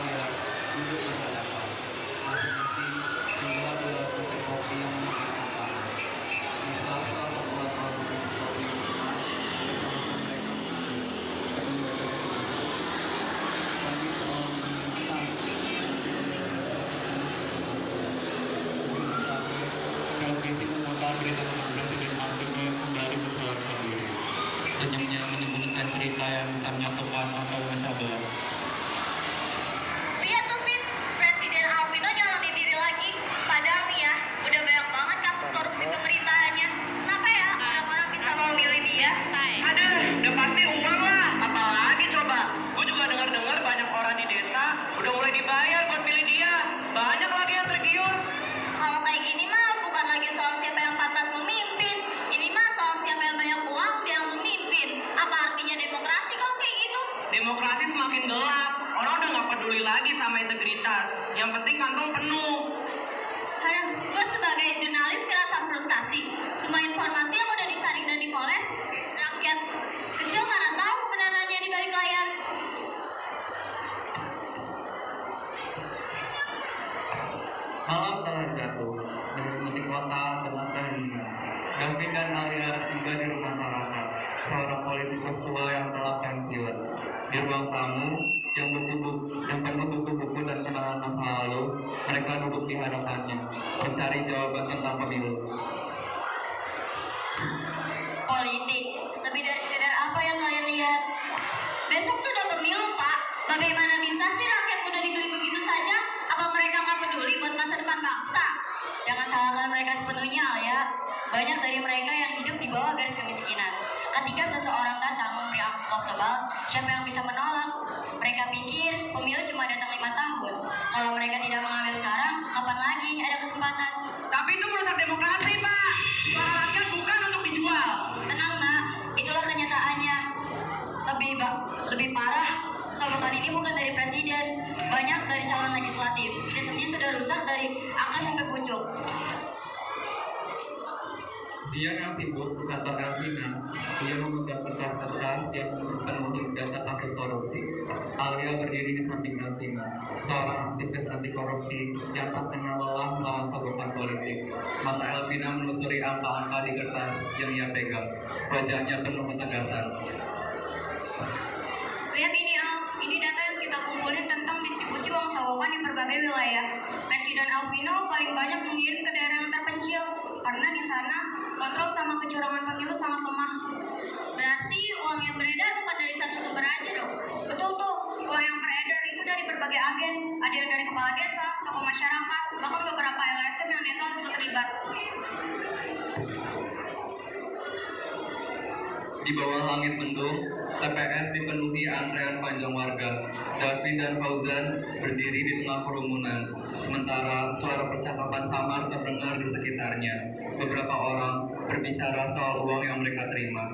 layar untuk masyarakat. Masing-masing jumlah 2 butir kopi yang menjadi utama. Di sela-sela pembuatan butir kopi utama, kami telah menemukan televisi memutar berita tentang Presiden Afrika yang kembali bersalah diri. Senyumnya menyembunyikan cerita yang tak menyatukan atau mencabar. Lihat tuh, Fit, Presiden Alvino nyalonin diri lagi. Padahal nih ya, udah banyak banget kasus korupsi pemerintahannya. Kenapa ya orang-orang bisa mau milih dia? Aduh, udah pasti uang lah. Apalagi coba. Gue juga dengar-dengar banyak orang di desa udah mulai dibayar buat pilih dia. Banyak lagi yang tergiur. Kalau kayak gini mah bukan lagi soal siapa yang pantas memimpin. Ini mah soal siapa yang banyak uang dia yang memimpin. Apa artinya demokrasi kalau kayak gitu? Demokrasi semakin gelap. Orang udah gak peduli lagi sama integritas. Yang penting kantong penuh. Aduh, gue sebagai jurnalis ngerasa frustasi. Semua informasi yang udah disaring dan dipoles, rakyat kecil mana tahu kebenarannya di balik layar. Malam telah jatuh, menyelimuti kota dengan keheningan. Davin dan Alia tiba di rumah Saraka, seorang politikus tua yang telah pensiun. Di ruang tamu yang penuh buku-buku dan kenangan masa lalu, mereka duduk di hadapannya, mencari jawaban tentang pemilu. Politik, lebih dari sekedar apa yang kalian lihat. Besok sudah pemilu, Pak. Bagaimana bisa sih rakyat udah dibeli begitu saja? Apa mereka nggak peduli buat masa depan bangsa? Jangan salahkan mereka sepenuhnya, Alia. Banyak dari mereka yang hidup di bawah garis kemiskinan. Ketika seseorang datang memberi amplop tebal, siapa yang bisa menolak? Mereka pikir pemilu cuma datang 5 tahun. Kalau mereka tidak mengambil sekarang, kapan lagi ada kesempatan? Tapi itu merusak demokrasi, Pak. Suara rakyat bukan untuk dijual. Tenang, Mbak. Itulah kenyataannya. Lebih parah, sorotan ini bukan dari presiden, banyak dari calon legislatif. Sistemnya sudah rusak dari akar sampai pucuk. Dia yang sibuk di kantor Elvina, dia memegang kertas-kertas yang penuhi data kasus korupsi. Alia berdiri di samping Elvina, seorang aktivis anti korupsi yang tak kenal lelah melawan sogokan politik. Mata Elvina menelusuri angka-angka di kertas yang ia pegang. Wajahnya penuh ketegasan. Lihat ini, Al. Ini data yang kita kumpulin tentang distribusi uang sawokan di berbagai wilayah. Presiden Alvino paling banyak mengirim ke daerah yang terpencil, karena di sana kontrol sama kecurangan pemilu sangat lemah. Berarti uang yang beredar bukan dari satu sumber aja dong. Betul tuh, uang yang beredar itu dari berbagai agen. Ada yang dari kepala desa, tokoh masyarakat, bahkan beberapa LSM yang netral juga terlibat. Di bawah langit mendung, TPS dipenuhi antrean panjang warga. Davin dan Fauzan berdiri di tengah kerumunan, sementara suara percakapan samar terdengar di sekitarnya. Beberapa orang berbicara soal uang yang mereka terima.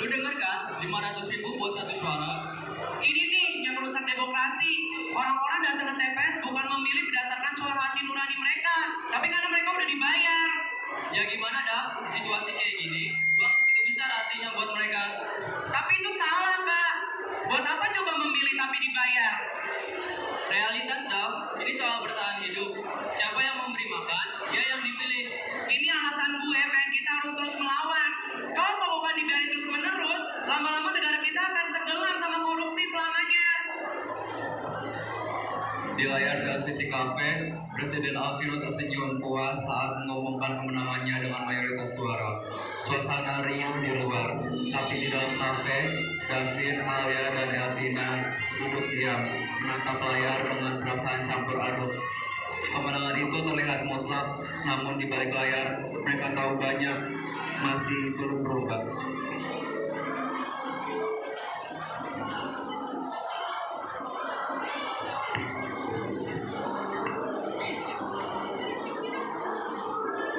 Lu denger kan? 500.000 buat satu suara. Ini nih yang merusak demokrasi. Orang-orang datang ke TPS bukan memilih berdasarkan suara hati nurani mereka, tapi karena mereka udah dibayar. Ya gimana dah, situasi kayak gini, uang segitu besar artinya buat mereka. Tapi itu salah, Kak. Buat apa coba memilih tapi dibayar? Realitas dah, ini soal bertahan hidup. Siapa yang memberi makan, dia yang dipilih. Ini alasan gue pengen kita harus terus melawan. Kalau sogokan dibiarin terus menerus, lama-lama negara kita akan tenggelam sama korupsi selamanya. Di layar televisi kafe, Presiden Alvino tersenyum puas saat mengumumkan kemenangannya dengan mayoritas suara. Suasana riuh di luar, tapi di dalam kafe, Davin, Alia, dan Elvina duduk diam, menatap layar dengan perasaan campur aduk. Kemenangan itu terlihat mutlak, namun di balik layar, mereka tahu banyak masih belum berubah.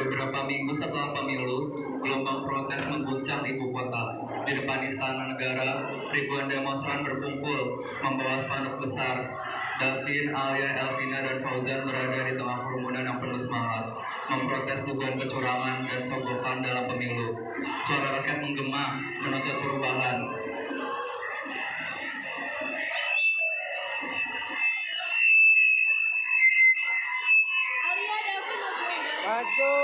Beberapa minggu setelah pemilu, gelombang protes mengguncang ibu kota. Di depan Istana Negara, ribuan demonstran berkumpul membawa spanduk besar. Davin, Alia, Elvina, dan Fauzan berada di tengah kerumunan yang penuh semangat, memprotes dugaan kecurangan dan sogokan dalam pemilu. Suara rakyat menggema, menuntut perubahan. Maju,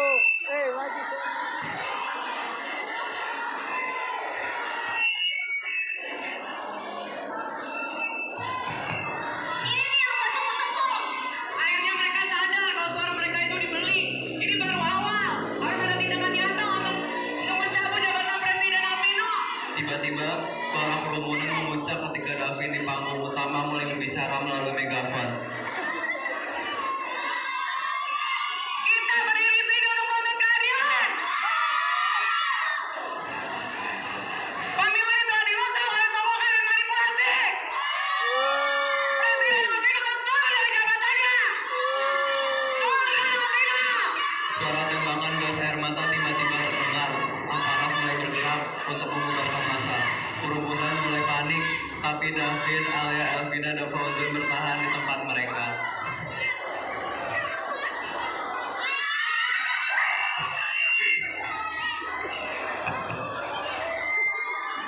maju sih. Ini nih yang gua tunggu-tunggu. Akhirnya mereka sadar kalau suara mereka itu dibeli. Ini baru awal. Harus ada tindakan nyata untuk mencabut jabatan Presiden Alvino. Tiba-tiba, suara kerumunan memuncak ketika Davin di panggung utama mulai berbicara melalui megafon. Kita berdiri sini untuk menuntut keadilan. Pemilu ini telah dirusak oleh sokongan dan manipulasi. Presiden Alvino harus keluar dari jabatannya. Keluarkan Alvino. Suara tembakan gas air mata tiba-tiba terdengar. Aparat mulai bergerak untuk membubarkan massa. Kerumunan mulai panik, tapi Davin, Alia, Elvina, dan Fauzan bertahan di tempat mereka.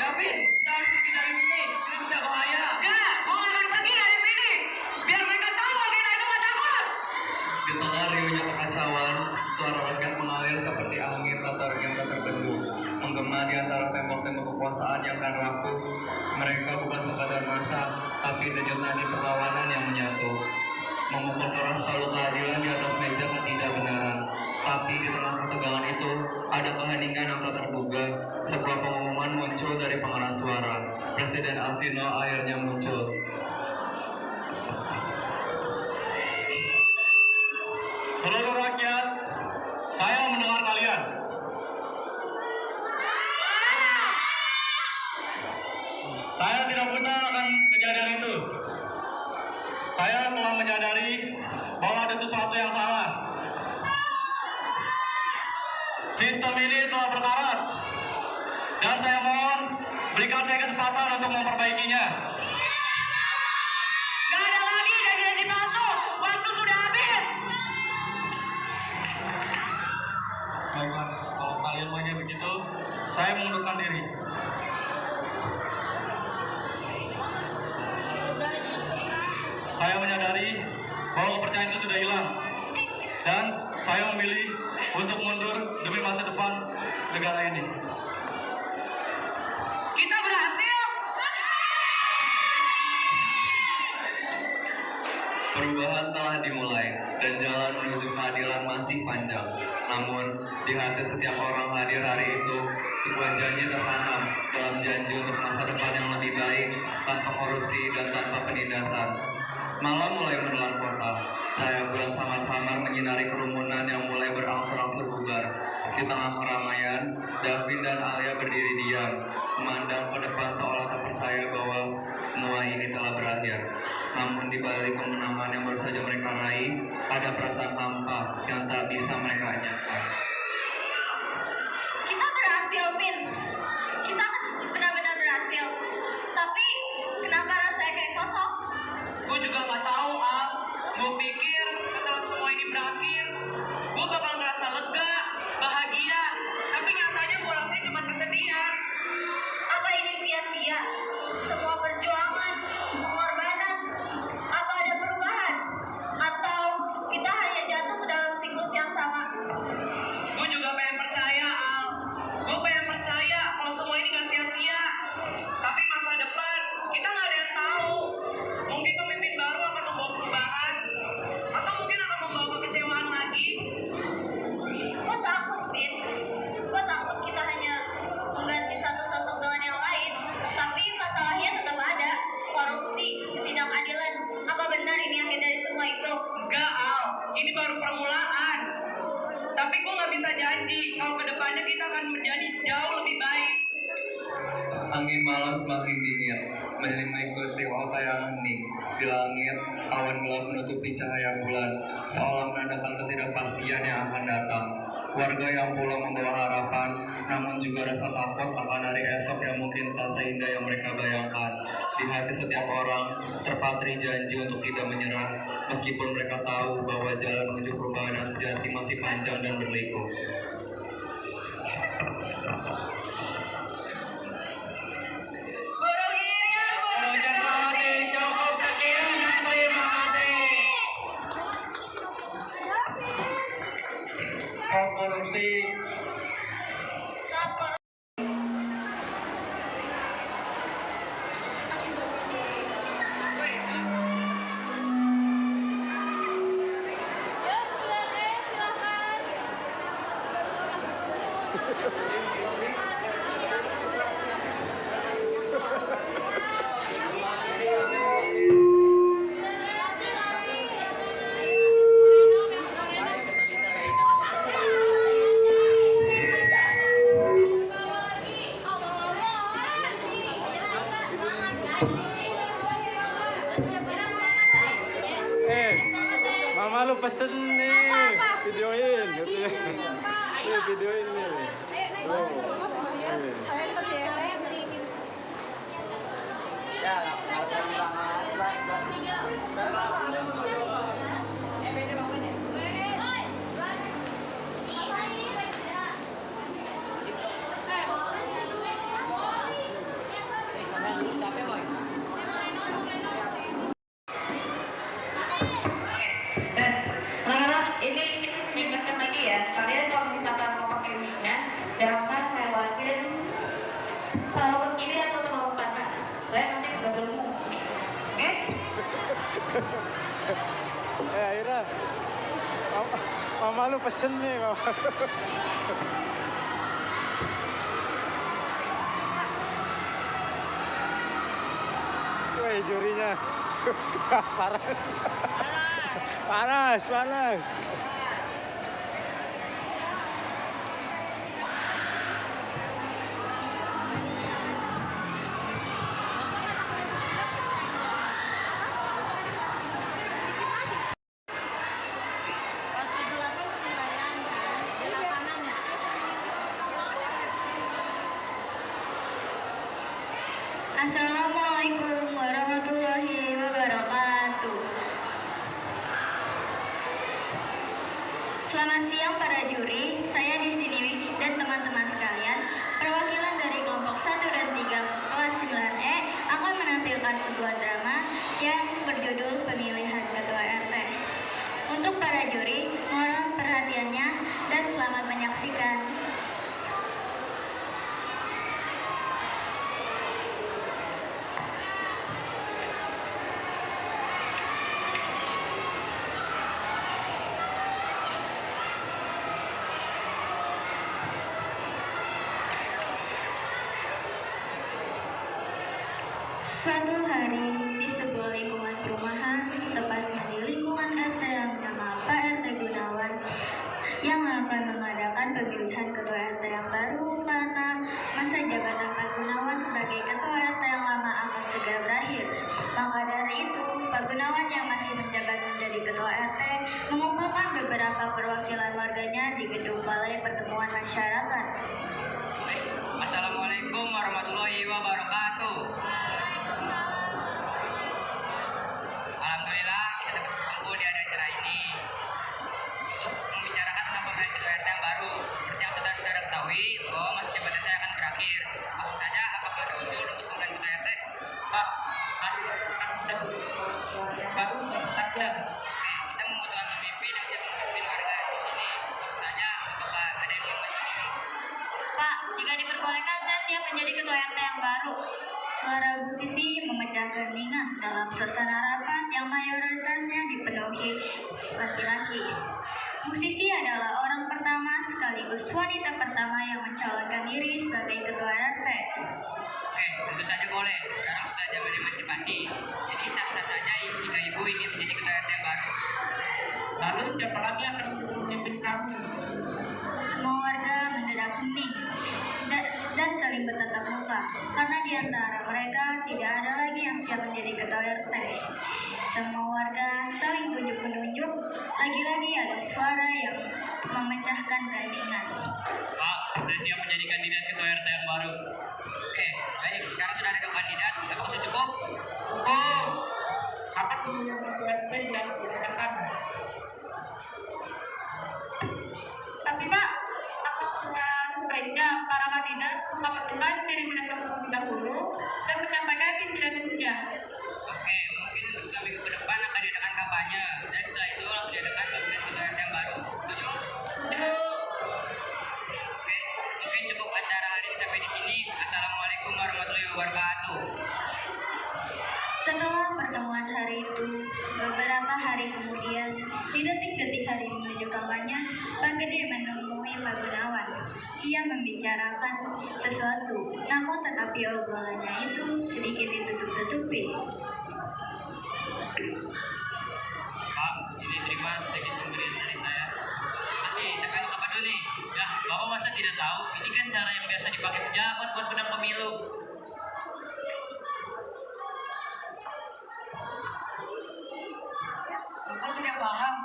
David, kita harus pergi dari sini. Ini bisa bahaya. Ya, mau akan pergi dari sini. Biar mereka tahu kita itu nggak takut. Di tengah riuhnya kekacauan, suara rakyat mengalir seperti angin yang tak terbendung, menggema di antara tembok-tembok kekuasaan yang kan rapuh. Mereka bukan sekadar massa, tapi denyut nadi perlawanan yang menyatu. Memukul keras palu keadilan di atas meja ketidakbenaran. Tapi di tengah ketegangan itu, ada keheningan yang tak terduga. Sebuah pengumuman muncul dari pengeras suara. Presiden Alvino akhirnya muncul. Seluruh rakyat, saya mendengar kalian. Saya tidak buta akan kejadian itu. Saya telah menyadari bahwa ada sesuatu yang salah. Sistem ini telah berkarat. Dan saya mohon berikan saya kesempatan untuk memperbaikinya. Nggak ada lagi janji-janji palsu. Waktu sudah habis. Baiklah, kalau kalian maunya begitu, saya mengundurkan diri. Saya menyadari bahwa kepercayaan itu sudah hilang. Dan saya memilih untuk mundur demi masa depan negara ini. Kita berhasil. Perubahan telah dimulai dan jalan menuju keadilan masih panjang. Namun, di hati setiap orang hadir hari itu, sebuah janji tertanam dalam janji untuk masa depan yang lebih baik, tanpa korupsi dan tanpa penindasan. Malam mulai menelan kota. Cahaya bulan samar-samar menyinari kerumunan yang mulai berangsur-angsur bubar. Di tengah keramaian, Davin dan Alia berdiri diam, memandang ke depan seolah tak percaya bahwa semua ini telah berakhir. Namun di balik kemenangan yang baru saja mereka raih, ada perasaan hampa yang tak bisa mereka anyapkan. Kita berhasil, Vin. Kita kan benar-benar berhasil. Tapi kenapa rasanya kayak kosong? Gue juga nggak tahu, Al. Gue pikir setelah semua ini berakhir, gue bakal ngerasa lega, bahagia. Tapi nyatanya gue rasanya cuma kesedihan. Apa ini sia-sia? Semua perjuangan, pengorbanan, apa ada perubahan? Atau kita hanya jatuh ke dalam siklus yang sama? Gue juga pengen percaya, Al. Gue pengen percaya kalau semua ini gak sia-sia. Tapi masa depan, kita gak ada yang tahu. Mungkin pemimpin baru akan membawa perubahan. Atau mungkin akan membawa kekecewaan lagi. Gue takut, Vin. Gue takut kita hanya mengganti satu sosok dengan yang lain. Tapi masalahnya tetap ada. Korupsi, ketidakadilan. Apa benar ini akhir dari semua itu? Enggak, Al. Ini baru permulaan. Tapi gue gak bisa janji kalau kedepannya kita akan menjadi jauh lebih baik. Angin malam semakin dingin, meliputi kota yang hening. Di langit, awan gelap menutupi cahaya bulan, seolah menandakan ketidakpastian yang akan datang. Warga yang pulang membawa harapan, namun juga rasa takut akan hari esok yang mungkin tak seindah yang mereka bayangkan. Di hati setiap orang terpatri janji untuk tidak menyerah, meskipun mereka tahu bahwa jalan menuju perubahan yang sejati masih panjang dan berliku. Korupsi. Mama lu pesen nih, videoin, videoin nih. Tuh. Ini ingatkan lagi ya, kalian kalau misalkan mau pakai minyak, jangan lewatin selalu ke kiri atau selalu ke kanan. Saya nanti udah bermu. Oke? Aira, mama lu pesen nih, mama. Woi, jurinya. Panas. Panas. Assalamualaikum warahmatullahi wabarakatuh. Selamat siang para juri, saya di sini dan teman-teman sekalian, perwakilan dari kelompok 1 dan 3 kelas 9E akan menampilkan sebuah drama yang berjudul Pemilihan Ketua RT. Untuk para juri, mohon perhatiannya dan selamat menyaksikan. Suatu hari di sebuah lingkungan perumahan, tepatnya di lingkungan RT yang bernama Pak RT Gunawan, yang akan mengadakan pemilihan ketua RT yang baru karena masa jabatan Pak Gunawan sebagai ketua RT yang lama akan segera berakhir. Maka dari itu, Pak Gunawan yang masih menjabat menjadi ketua RT mengumpulkan beberapa perwakilan warganya di gedung Balai Pertemuan Masyarakat. Assalamualaikum warahmatullahi wabarakatuh. Alhamdulillah kita dapat berkumpul di acara ini untuk membicarakan tentang pemilihan ketua RT yang baru. Seperti yang sudah kita ketahui bahwa masa jabatan saya akan berakhir. Langsung saja, apakah ada usul untuk pemilihan ketua RT? Pak, kita membutuhkan pemimpin yang bisa memimpin warga di sini. Langsung saja, apakah ada yang ingin ini? Pak, jika diperbolehkan saya siap menjadi ketua RT yang baru. Suara Bu Sisi memecah keheningan dalam suasana rapat yang mayoritasnya dipenuhi laki-laki. Bu Sisi adalah orang pertama sekaligus wanita pertama yang mencalonkan diri sebagai ketua RT. Oke, tentu saja boleh. Sekarang sudah zaman emansipasi. Jadi sah-sah saja jika ibu ingin menjadi ketua RT yang baru. Lalu siapa lagi akan memimpin kami? Semua warga mendadak hening dan saling bertatap muka. karena di antara mereka tidak ada lagi yang siap menjadi ketua RT. Semua warga saling tunjuk-menunjuk, lagi-lagi ada suara yang memecahkan keheningan. Pak, saya siap menjadi kandidat ketua RT yang baru. Oke, baik. Sekarang sudah ada dua kandidat. Apakah sudah cukup? Oh, kapan pemilihan ketua RT dilakukan? Tapi Pak, apakah sebaiknya para kandidat dapat diri mereka terlebih dahulu dan menyampaikan visi-misinya? Oke, mungkin untuk 2 minggu ke depan akan diadakan kampanye. Dan setelah itu langsung diadakan pemilihan ketua RT yang baru. Setuju? Oke, mungkin cukup acara hari ini sampai di sini. Assalamualaikum warahmatullahi wabarakatuh. Setelah pertemuan hari itu, beberapa hari kemudian, di detik-detik hari menuju kampanye, Pak Gede menemui Pak Gunawan. Ia membicarakan sesuatu, namun tetapi obrolannya itu sedikit ditutup-tutupi. Pak, ini terima sedikit pemberian dari saya. Masih, tapi untuk apa dulu nih? Ya, Bapak masa tidak tahu? Ini kan cara yang biasa dipakai pejabat buat menang pemilu. Bapak tidak paham.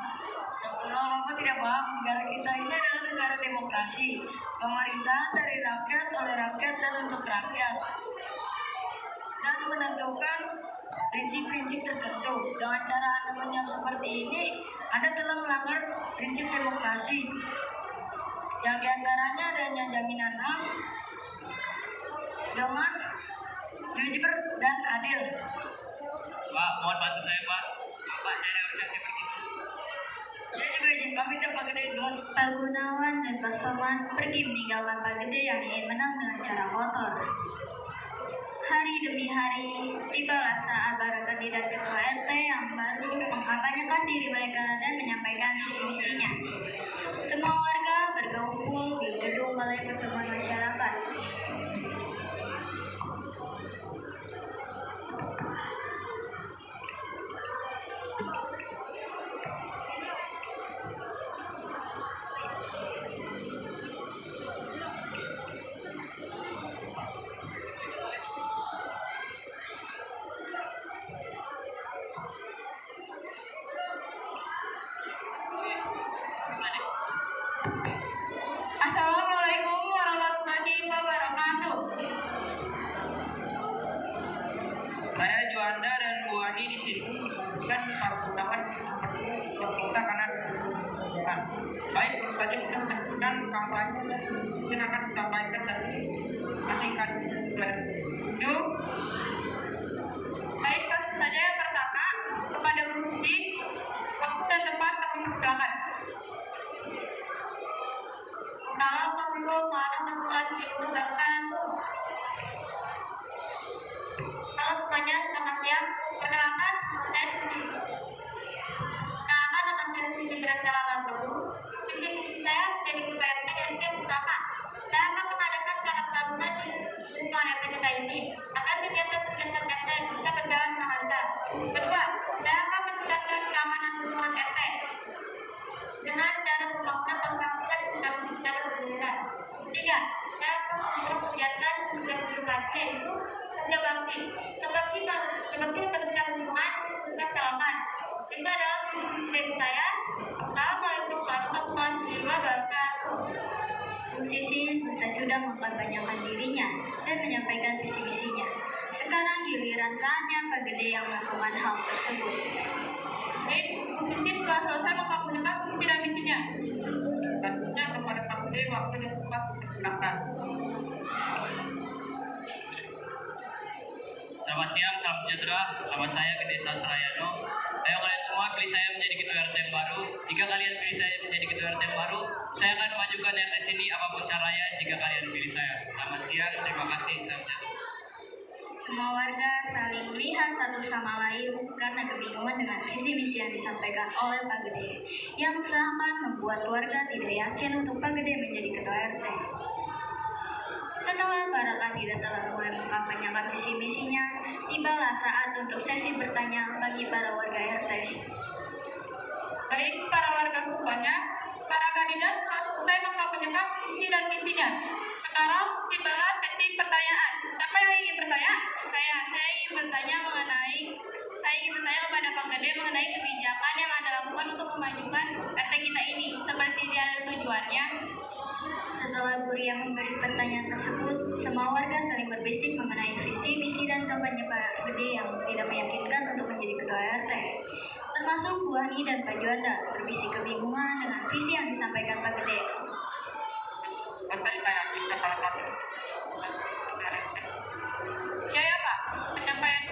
Kalau Bapak tidak paham, negara kita ini adalah negara demokrasi. Pemerintahan dari rakyat, oleh rakyat, dan untuk rakyat. Dan menentukan prinsip-prinsip tertentu. Dengan cara Anda menyamar seperti ini, Anda telah melanggar prinsip demokrasi. Yang diantaranya adanya jaminan hak dengan jujur dan adil. Pak, mohon bantu saya, Pak. Pak, saya ada urusan seperti itu. Saya juga izin pamit ya Pak Gede duluan. Pak Gunawan dan Pak Soman pergi meninggalkan Pak Gede yang ingin menang dengan cara kotor. Hari demi hari, tibalah saat para kandidat ketua RT yang baru mengkampanyekan diri mereka dan menyampaikan visi-misinya. Semua warga berkumpul di gedung balai pertemuan masyarakat. Assalamualaikum warahmatullahi wabarakatuh. Saya Juanda dan Bu Ani di sini kan para undangan kita karena kan. Baik, tentu saja kita sebutkan kampanye dan mungkin akan disampaikan dan asingkan. Yuk, Baik, tentu saja yang pertama kepada musik, waktu dan tempat kami persilakan. Assalamualaikum warahmatullahi wabarakatuh. Halo semuanya, selamat siang. Perkenalkan, saya Siti. Perkenalkan, nama saya Siti Graciela Lampung. Visi saya menjadi ketua RT yang utama. Saya akan mengadakan karak taruna di lingkungan RT kita ini agar kegiatan-kegiatan RT bisa berjalan dengan lancar. Kedua, saya akan meningkatkan keamanan lingkungan RT dengan cara pembangunan pembangunan dan secara bergiliran. Ketiga, saya akan membuat kegiatan edukasi yaitu kerja bakti seperti pendidikan lingkungan dan kawasan. Itu adalah visi saya. Assalamualaikum warahmatullahi wabarakatuh. Musisi sudah memperbanyakan dirinya dan menyampaikan visi misinya. Sekarang giliran saatnya Pak Gede yang melakukan hal tersebut. Baik, musisi telah selesai mengkampanyekan visi dan misinya. tentunya kepada Pak Gede waktu dan tempat dipersilakan. Selamat siang, salam sejahtera. Nama saya Gede Sastrayano. Ayo kalian semua pilih saya menjadi ketua RT yang baru. Jika kalian pilih saya menjadi ketua RT yang baru, saya akan memajukan RT sini apapun caranya jika kalian pilih saya. Selamat siang, terima kasih. Salam sejahtera. Semua warga saling melihat satu sama lain karena kebingungan dengan visi misi yang disampaikan oleh Pak Gede, yang sangat membuat warga tidak yakin untuk Pak Gede menjadi ketua RT. Setelah para kandidat telah mulai mengkampanyekan visi misinya, tibalah saat untuk sesi bertanya bagi para warga RT. Baik, para warga semuanya, para kandidat kandidat telah selesai masa penyekap isi dan isinya. Sekarang tibalah sesi pertanyaan. Siapa yang ingin bertanya? Saya ingin bertanya kepada Pak Gede mengenai kebijakan yang Anda lakukan untuk memajukan RT kita ini. Seperti ada tujuannya. Setelah Bu Ria memberi pertanyaan tersebut, semua warga saling berbisik mengenai visi, misi, dan kampanye Pak Gede yang tidak meyakinkan untuk menjadi ketua RT. Termasuk Bu Ani dan Pak Juanda berbisik kebingungan dengan visi yang disampaikan Pak Gede. Saya yakin salah satu Ya Pak, pencapaian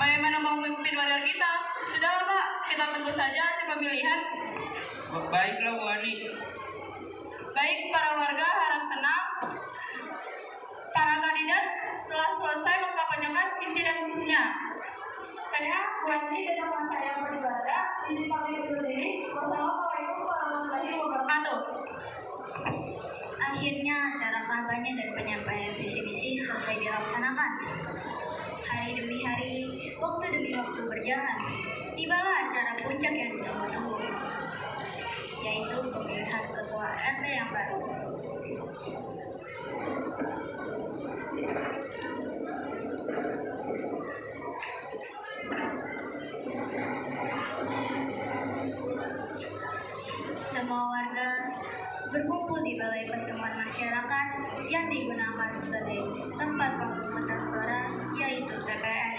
bagaimana mau memimpin warga kita? Sudahlah Pak, kita tunggu saja hasil pemilihan. baiklah Bu Ani. Baik, para warga harap tenang. Para kandidat telah selesai mengkampanyekan visi dan misinya. Saya, Bu Ani, dan teman saya yang beribadah, izin pamit dulu diri. Wassalamualaikum warahmatullahi wabarakatuh. Akhirnya acara kampanye dan penyampaian visi misi selesai dilaksanakan. Hari demi hari, waktu demi waktu berjalan, tibalah acara puncak yang ditunggu-tunggu, yaitu pemilihan ketua RT yang baru. Semua warga berkumpul di balai pertemuan masyarakat yang digunakan sebagai tempat pemungutan suara, yaitu TPS.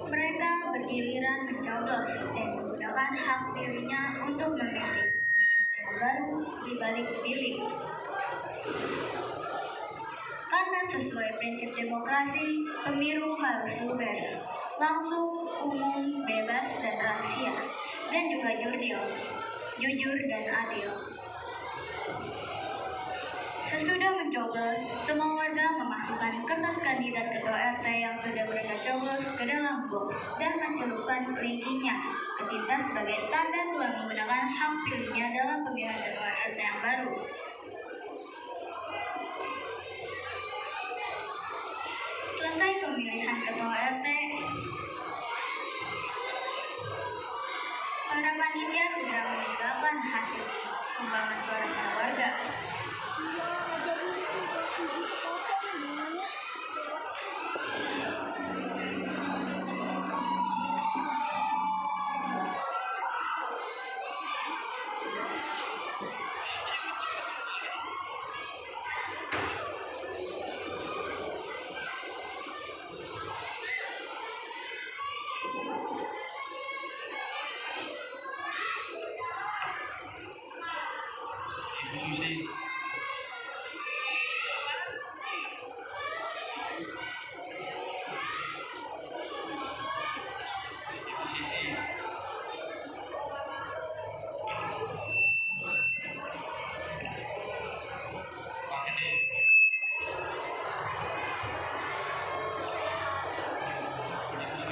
Mereka bergiliran mencoblos dan menggunakan hak pilihnya untuk memilih yang baru di balik bilik. Karena sesuai prinsip demokrasi, pemilu harus luber, langsung, umum, bebas, dan rahasia, dan juga jujur dan adil. Sesudah mencoblos, semua warga memasukkan kertas kandidat ketua RT yang sudah mereka coblos ke dalam box dan mencelupkan kelingkingnya ke tinta sebagai tanda telah menggunakan hak pilihnya dalam pemilihan ketua RT yang baru. Selesai pemilihan ketua RT, para panitia segera meninggalkan hasil sumbangan suara para warga.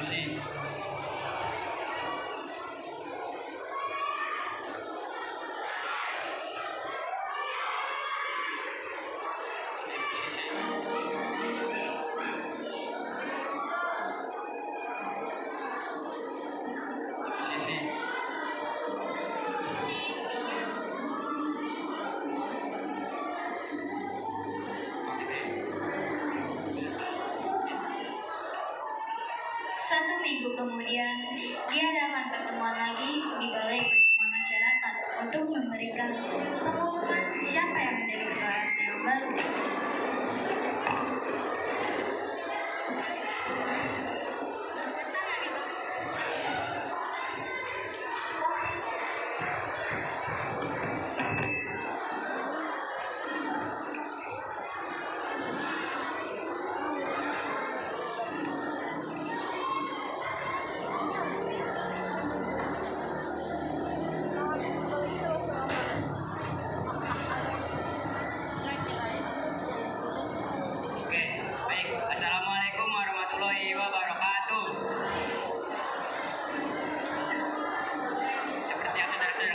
Susi. Satu minggu kemudian, diadakan pertemuan lagi di balai pertemuan masyarakat untuk memberikan pengumuman siapa yang menjadi ketua RT yang baru.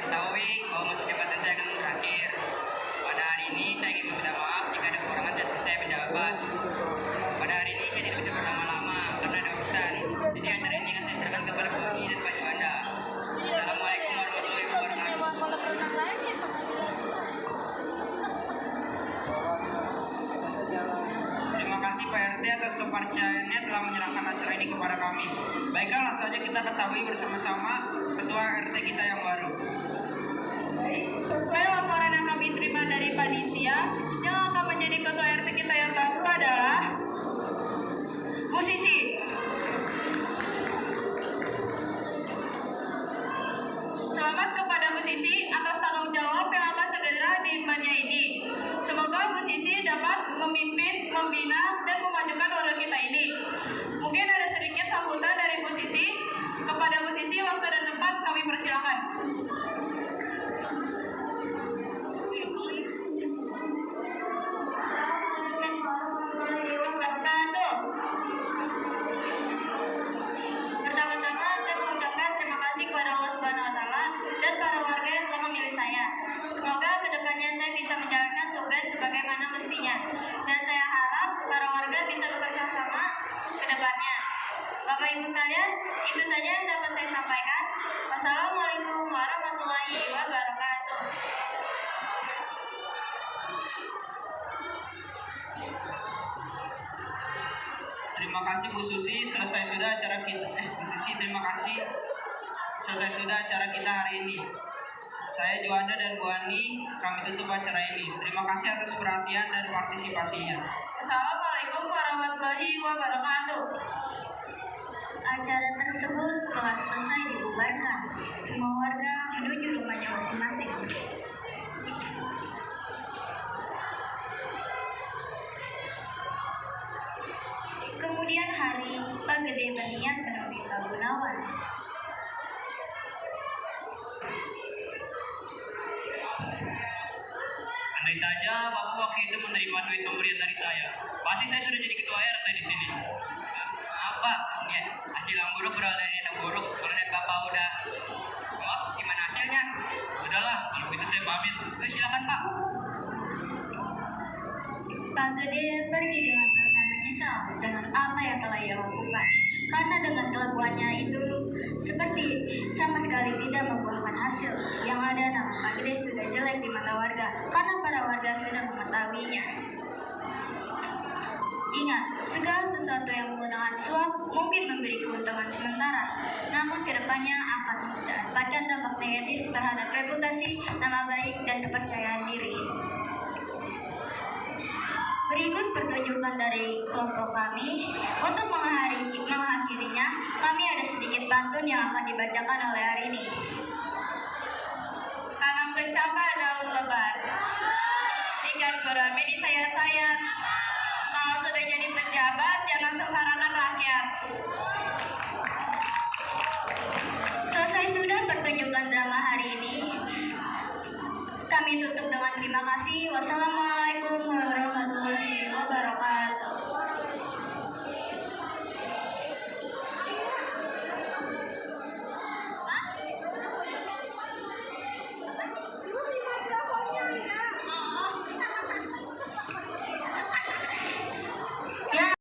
ketahui bahwa masa jabatan saya akan berakhir. Pada hari ini saya ingin meminta maaf jika ada kekurangan dan saya menjabat. Pada hari ini saya tidak bisa berlama-lama karena ada urusan. Jadi acara ini akan saya serahkan kepada Bu Ani dan Pak Juanda. Assalamualaikum warahmatullahi wabarakatuh. Terima kasih Pak RT atas kepercayaannya telah menyerahkan acara ini kepada kami. Baiklah, langsung saja kita ketahui bersama-sama Ketua RT kita yang baru. Sesuai laporan yang kami terima dari panitia, yang akan menjadi ketua RT kita yang baru adalah Bu Sisi. Selamat kepada Bu Sisi atas tanggung jawab yang akan segera diembannya ini. Semoga Bu Sisi dapat memimpin, membina, dan memajukan warga kita ini. Mungkin ada sedikit sambutan dari Bu Sisi. Kepada Bu Sisi, waktu dan tempat kami persilakan. Pertama-tama saya mengucapkan terima kasih kepada Allah Subhanahu wa taala dan para warga yang telah memilih saya. Semoga kedepannya saya bisa menjalankan tugas sebagaimana mestinya. Dan saya harap para warga bisa bekerja sama ke depannya. Bapak Ibu sekalian, itu saja yang dapat saya sampaikan. Wassalamualaikum warahmatullahi wabarakatuh. Terima kasih Bu Susi, selesai sudah acara kita. Bu Susi, terima kasih. Selesai sudah acara kita hari ini. Saya Juanda dan Bu Ani, kami tutup acara ini. Terima kasih atas perhatian dan partisipasinya. Assalamualaikum warahmatullahi wabarakatuh. Acara tersebut telah selesai dibubarkan. Semua warga menuju rumahnya masing-masing. Kemudian hari, Pak Gede berniat menemui Pak Gunawan. Andai saja Bapak waktu itu menerima duit pemberian dari saya, pasti saya sudah jadi ketua RT di sini. Apa? Ya, hasil yang buruk berawal dari yang buruk. Kalau lihat Bapak udah, oh, gimana hasilnya? Sudahlah, kalau gitu saya pamit. Silakan Pak. Pak Gede pergi dengan rasa menyesal dengan apa yang telah ia lakukan. Karena dengan kelakuannya itu seperti sama sekali tidak membuahkan hasil. Yang ada nama Pak Gede sudah jelek di mata warga karena para warga sudah mengetahuinya. Ingat, segala sesuatu yang menggunakan suap mungkin memberi keuntungan sementara, namun kedepannya akan mendapatkan dampak negatif terhadap reputasi, nama baik, dan kepercayaan diri. Berikut pertunjukan dari kelompok kami. Untuk mengakhirinya, kami ada sedikit pantun yang akan dibacakan oleh hari ini. Tanam kencapa daun lebat, ikan gurame di sayat-sayat. Kalau sudah jadi pejabat, jangan sembarangan rakyat. Selesai sudah pertunjukan drama hari ini. Kami tutup dengan terima kasih. Wassalamualaikum warahmatullahi wabarakatuh.